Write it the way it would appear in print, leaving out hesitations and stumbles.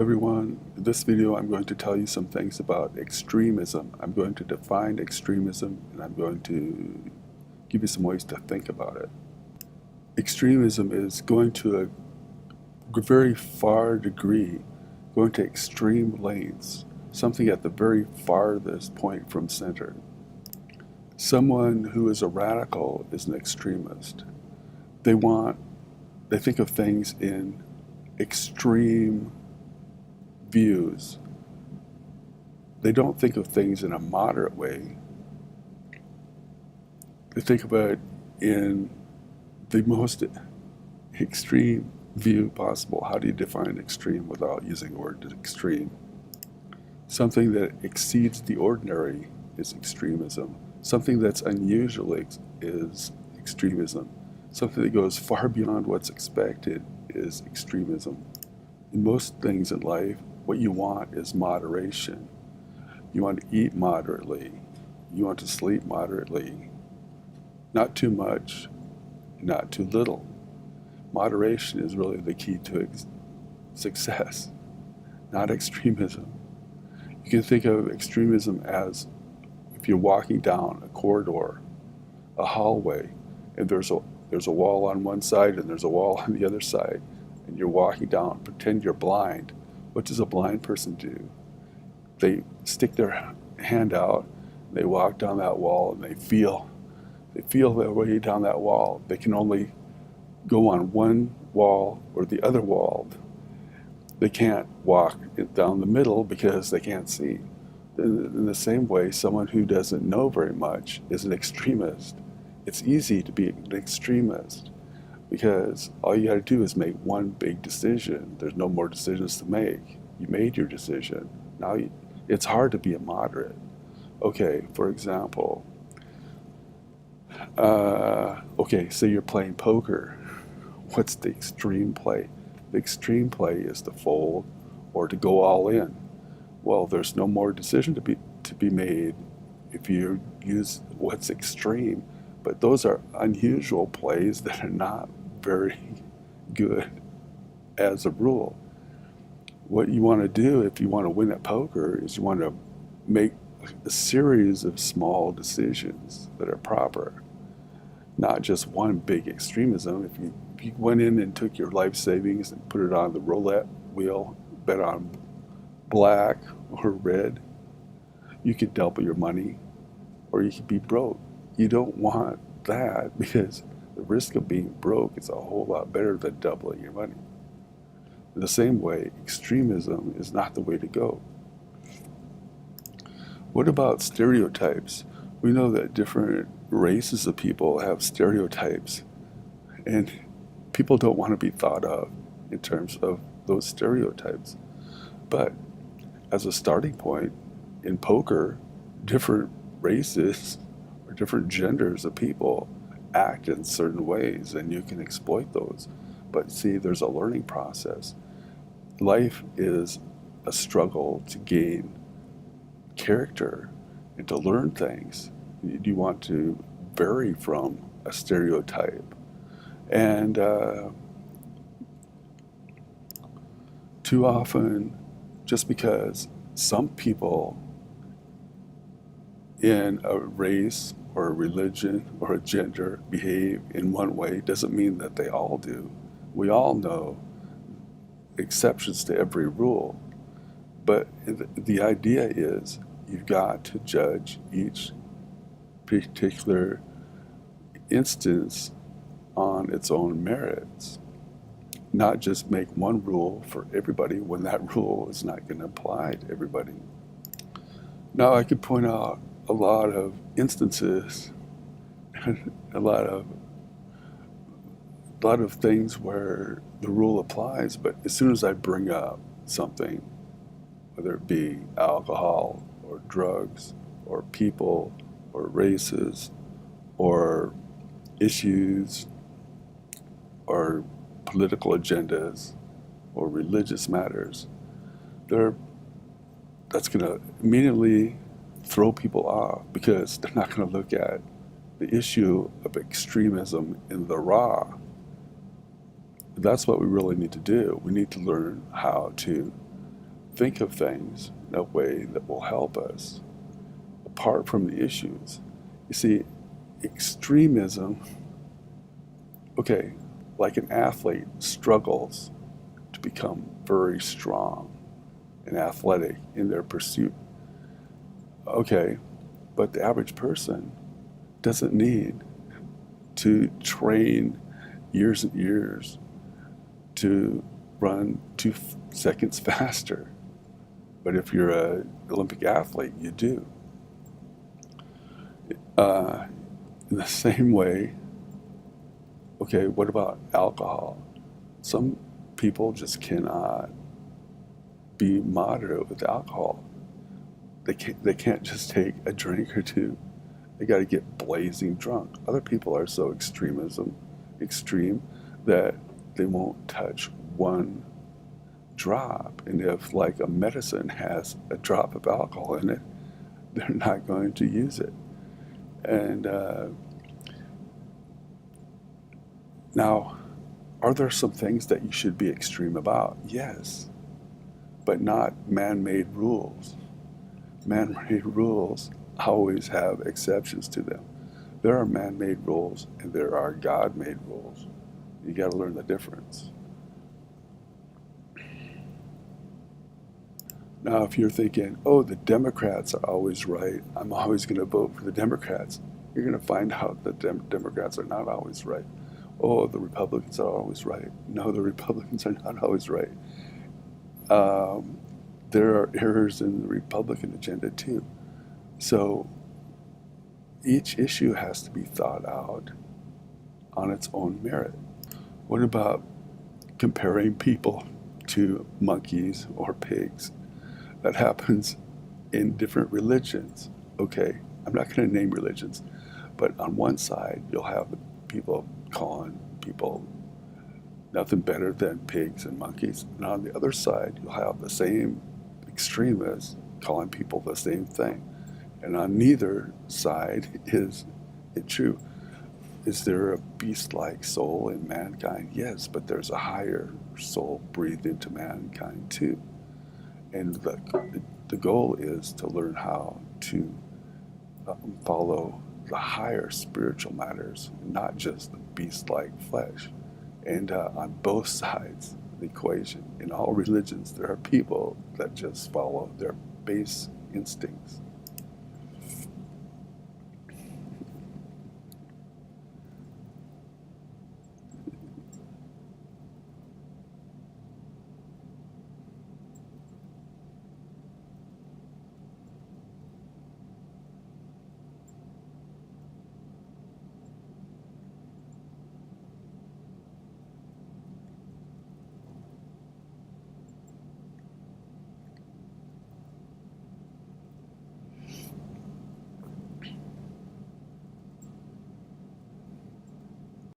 Everyone, in this video I'm going to tell you some things about extremism. I'm going to define extremism and I'm going to give you some ways to think about it. Extremism is going to a very far degree, going to extreme lengths, something at the very farthest point from center. Someone who is a radical is an extremist. They think of things in extreme views. They don't think of things in a moderate way. They think about it in the most extreme view possible. How do you define extreme without using the word extreme? Something that exceeds the ordinary is extremism. Something that's unusual is extremism. Something that goes far beyond what's expected is extremism. In most things in life, what you want is moderation. You want to eat moderately. You want to sleep moderately. Not too much, not too little. Moderation is really the key to success, not extremism. You can think of extremism as if you're walking down a corridor, a hallway, and there's a wall on one side and there's a wall on the other side, and you're walking down. Pretend you're blind. What does a blind person do? They stick their hand out, they walk down that wall, and they feel their way down that wall. They can only go on one wall or the other wall. They can't walk down the middle because they can't see. In the same way, someone who doesn't know very much is an extremist. It's easy to be an extremist because all you got to do is make one big decision. There's no more decisions to make. You made your decision. Now it's hard to be a moderate. Okay, for example, say you're playing poker. What's the extreme play? The extreme play is to fold or to go all in. Well, there's no more decision to be made if you use what's extreme. But those are unusual plays that are not very good as a rule. What you want to do if you want to win at poker is you want to make a series of small decisions that are proper, not just one big extremism. If you went in and took your life savings and put it on the roulette wheel, bet on black or red, you could double your money or you could be broke. You don't want that because the risk of being broke is a whole lot better than doubling your money. In the same way, extremism is not the way to go. What about stereotypes? We know that different races of people have stereotypes, and people don't want to be thought of in terms of those stereotypes. But as a starting point, in poker, different races or different genders of people act in certain ways, and you can exploit those. But see, there's a learning process. Life is a struggle to gain character and to learn things. You want to vary from a stereotype. And too often, just because some people in a race or a religion or a gender behave in one way doesn't mean that they all do. We all know exceptions to every rule, but the idea is you've got to judge each particular instance on its own merits, not just make one rule for everybody when that rule is not going to apply to everybody. Now I could point out a lot of instances a lot of things where the rule applies, but as soon as I bring up something, whether it be alcohol or drugs or people or races or issues or political agendas or religious matters, that's going to immediately throw people off because they're not going to look at the issue of extremism in the raw. That's what we really need to do. We need to learn how to think of things in a way that will help us apart from the issues. You see, extremism, okay, like an athlete struggles to become very strong and athletic in their pursuit. Okay, but the average person doesn't need to train years and years to run 2 seconds faster. But if you're an Olympic athlete, you do. Uh, in the same way, okay, what about alcohol? Some people just cannot be moderate with alcohol. They can't just take a drink or two. They got to get blazing drunk. Other people are so extreme that they won't touch one drop. And if like a medicine has a drop of alcohol in it, they're not going to use it. And now, are there some things that you should be extreme about? Yes, but not man-made rules. Man-made rules always have exceptions to them. There are man-made rules and there are God-made rules. You got to learn the difference. Now, if you're thinking, oh, the Democrats are always right, I'm always going to vote for the Democrats, you're going to find out that Democrats are not always right. Oh, the Republicans are always right. No, the Republicans are not always right. There are errors in the Republican agenda too. So each issue has to be thought out on its own merit. What about comparing people to monkeys or pigs? That happens in different religions. Okay, I'm not going to name religions, but on one side you'll have the people calling people nothing better than pigs and monkeys, and on the other side you'll have the same extremists calling people the same thing. And on neither side is it true. Is there a beast-like soul in mankind? Yes, but there's a higher soul breathed into mankind too. And the goal is to learn how to follow the higher spiritual matters, not just the beast-like flesh. And on both sides of the equation, in all religions, there are people that just follow their base instincts.